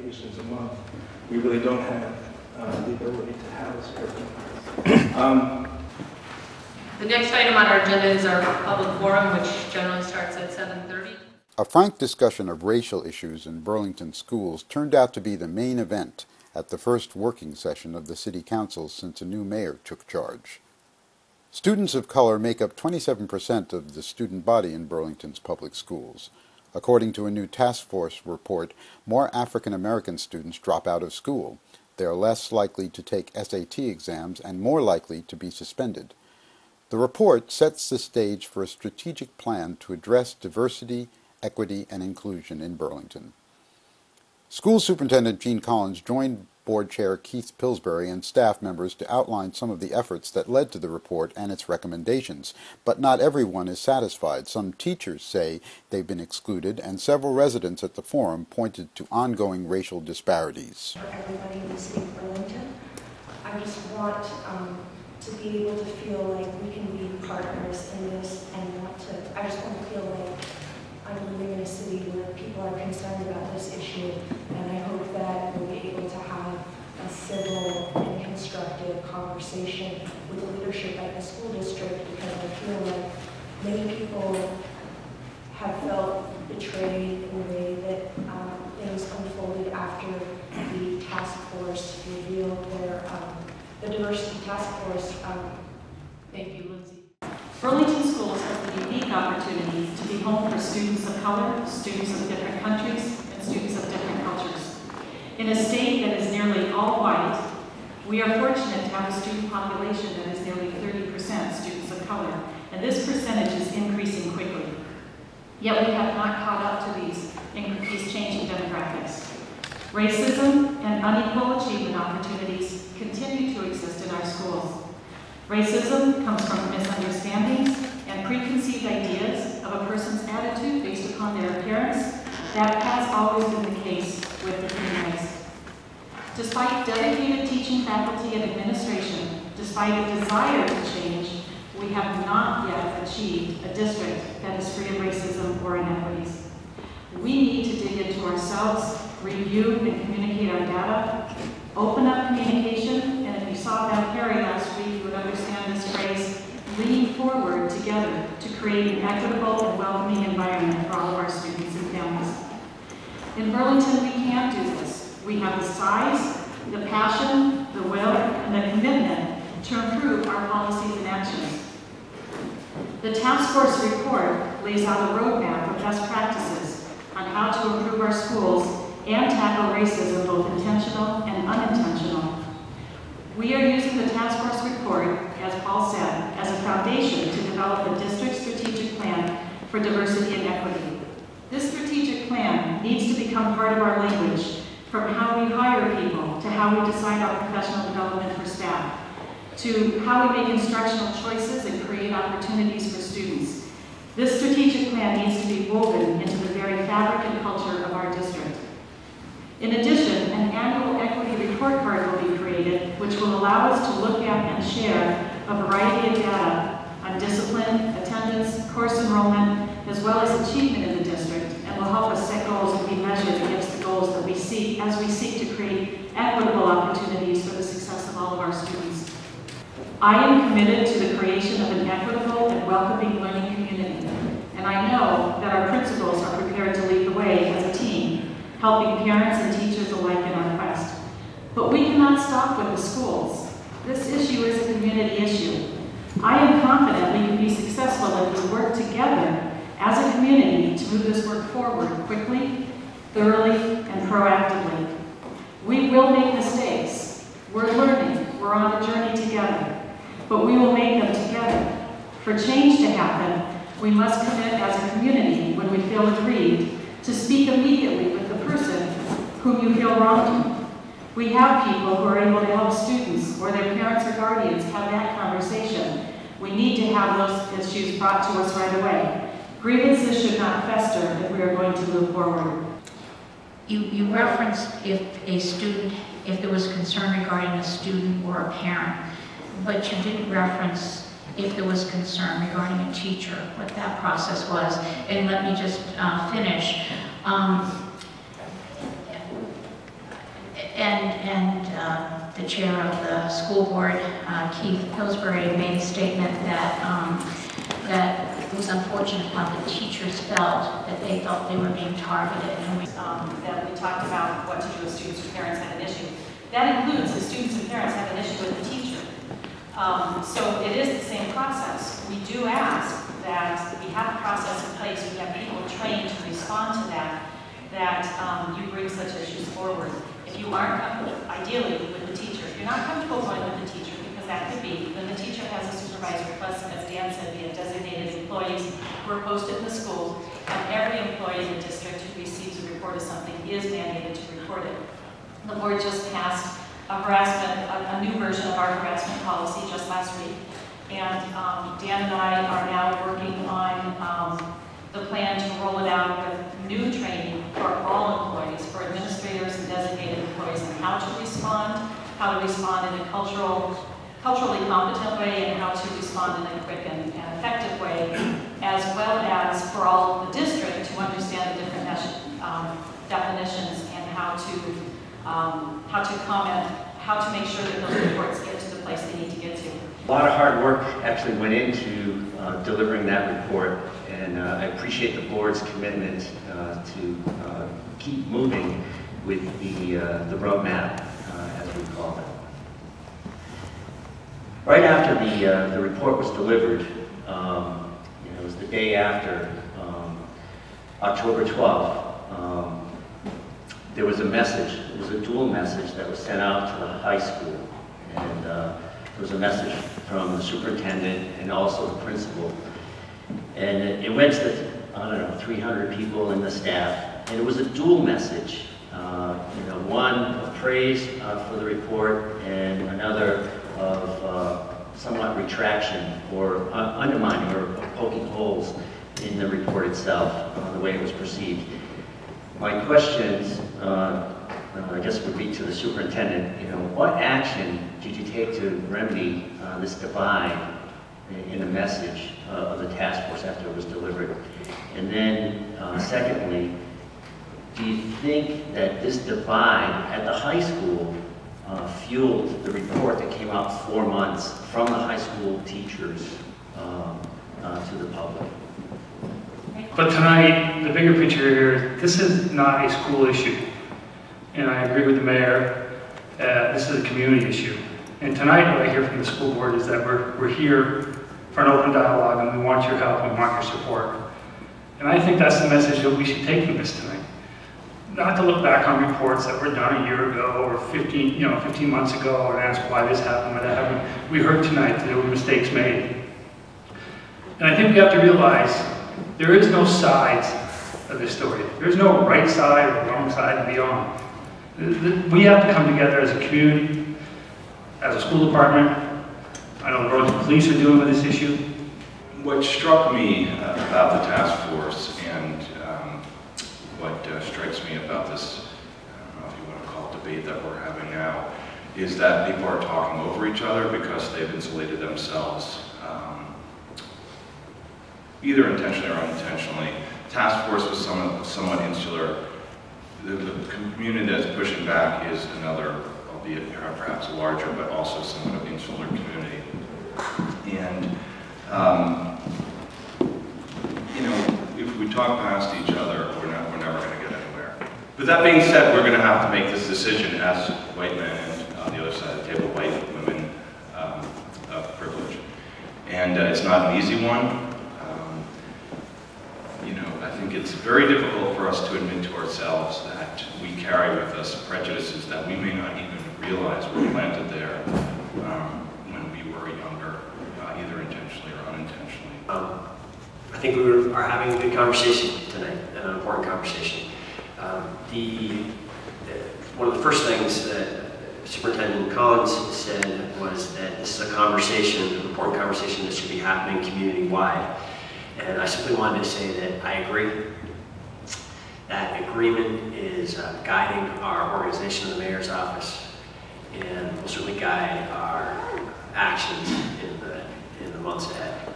applications a month, we really don't have the ability to house everyone. The next item on our agenda is our public forum, which generally starts at 7:30. A frank discussion of racial issues in Burlington schools turned out to be the main event at the first working session of the City Council since a new mayor took charge. Students of color make up 27% of the student body in Burlington's public schools. According to a new task force report, more African American students drop out of school. They are less likely to take SAT exams and more likely to be suspended. The report sets the stage for a strategic plan to address diversity, equity, and inclusion in Burlington. School Superintendent Jeanne Collins joined Board Chair Keith Pillsbury and staff members to outline some of the efforts that led to the report and its recommendations. But not everyone is satisfied. Some teachers say they've been excluded, and several residents at the forum pointed to ongoing racial disparities. For everybody in the city of Burlington, I just want to be able to feel like we can be partners in this, and I just want to feel like I'm living in a city where people are concerned about this issue, and I hope that we'll be able to have a civil and constructive conversation with the leadership at the school district, because I feel like many people have felt betrayed in the way that things unfolded after the task force revealed the diversity task force. Thank you, Lindsay. Burlington Schools has the unique opportunity to be home for students of color, students of different countries, and students of different cultures. In a state that is nearly all white, we are fortunate to have a student population that is nearly 30% students of color, and this percentage is increasing quickly. Yet we have not caught up to these changing demographics. Racism and unequal achievement opportunities continue to exist in our schools. Racism comes from misunderstandings and preconceived ideas of a person's attitude based upon their appearance. That has always been the case with the human race. Despite dedicated teaching faculty and administration, despite a desire to change, we have not yet achieved a district that is free of racism or inequities. We need to dig into ourselves, review and communicate our data, open up communication, and if you saw Val Perry last week, you would understand this phrase, lean forward together to create an equitable and welcoming environment for all of our students and families. In Burlington, we can do this. We have the size, the passion, the will, and the commitment to improve our policies and actions. The task force report lays out a roadmap of best practices on how to improve our schools and tackle racism, both intentional and unintentional. We are using the task force report, as Paul said, as a foundation to develop a district strategic plan for diversity and equity. This strategic plan needs to become part of our language, from how we hire people, to how we decide our professional development for staff, to how we make instructional choices and create opportunities for students. This strategic plan needs to be woven into the very fabric and culture of our district. In addition, an annual equity report card will be created, which will allow us to look at and share a variety of data on discipline, attendance, course enrollment, as well as achievement in the district, and will help us set goals and be measured against the goals that we seek as we seek to create equitable opportunities for the success of all of our students. I am committed to the creation of an equitable and welcoming learning community, and I know that our principals are prepared to lead the way as a team, helping parents and teachers alike in our quest. But we cannot stop with the schools. This issue is a community issue. I am confident we can be successful if we work together as a community to move this work forward quickly, thoroughly, and proactively. We will make mistakes. We're learning. We're on a journey together. But we will make them together. For change to happen, we must commit as a community, when we feel aggrieved, to speak immediately with the person whom you feel wronged. We have people who are able to help students or their parents or guardians have that conversation. We need to have those issues brought to us right away. Grievances should not fester if we are going to move forward. You referenced if there was concern regarding a student or a parent, but you didn't reference if there was concern regarding a teacher, what that process was. And let me just finish. And the chair of the school board, Keith Pillsbury, made a statement that that it was unfortunate when the teachers felt that they felt they were being targeted. And that we talked about what to do if students or parents had an issue. That includes if students and parents have an issue with the teacher. So it is the same process. We do ask that we have a process in place, we have people trained to respond to that, you bring such issues forward. If you aren't comfortable, ideally with the teacher, if you're not comfortable going with the teacher, because that could be, then the teacher has a supervisor, plus, as Dan said, we have designated employees who are posted in the school, and every employee in the district who receives a report of something is mandated to report it. The board just passed a new version of our harassment policy just last week. And Dan and I are now working on the plan to roll it out with new training for all employees, for administrators and designated employees, on how to respond in a culturally competent way, and how to respond in a quick and effective way, as well as for all of the district to understand the different definitions and how to comment, how to make sure that those reports get to the place they need to get to. A lot of hard work actually went into delivering that report, and I appreciate the board's commitment to keep moving with the roadmap, as we call it. Right after the report was delivered, it was the day after, October 12th, there was a message, it was a dual message that was sent out to the high school. And there was a message from the superintendent and also the principal. And it went to, I don't know, 300 people in the staff. And it was a dual message. One of praise for the report, and another of somewhat retraction or undermining or poking holes in the report itself, the way it was perceived. My questions, I guess, would be to the superintendent. What action did you take to remedy this divide in the message of the task force after it was delivered? And then, secondly, do you think that this divide at the high school fueled the report that came out 4 months from the high school teachers to the public? But tonight, the bigger picture here, this is not a school issue. And I agree with the mayor, this is a community issue. And tonight, what I hear from the school board is that we're here for an open dialogue, and we want your help, and we want your support. And I think that's the message that we should take from this tonight. Not to look back on reports that were done a year ago or 15 months ago and ask why this happened, why that happened. We heard tonight that there were mistakes made. And I think we have to realize there is no sides of this story. There's no right side or wrong side to be on. We have to come together as a community, as a school department. I know the Burlington Police are dealing with this issue. What struck me about the task force, and what strikes me about this, I don't know if you want to call it debate that we're having now, is that people are talking over each other because they've insulated themselves, either intentionally or unintentionally. Task force was somewhat insular. The community that's pushing back is another, albeit perhaps larger, but also somewhat of insular community. And if we talk past each other, we're never going to get anywhere. But that being said, we're going to have to make this decision as white men and on the other side of the table, white women of privilege. And it's not an easy one. I think it's very difficult for us to admit to ourselves that we carry with us prejudices that we may not even realize were planted there when we were younger, either intentionally or unintentionally. I think we are having a good conversation tonight, an important conversation. One of the first things that Superintendent Collins said was that this is a conversation, an important conversation that should be happening community-wide. And I simply wanted to say that I agree. That agreement is guiding our organization in the mayor's office, and will certainly guide our actions in the months ahead.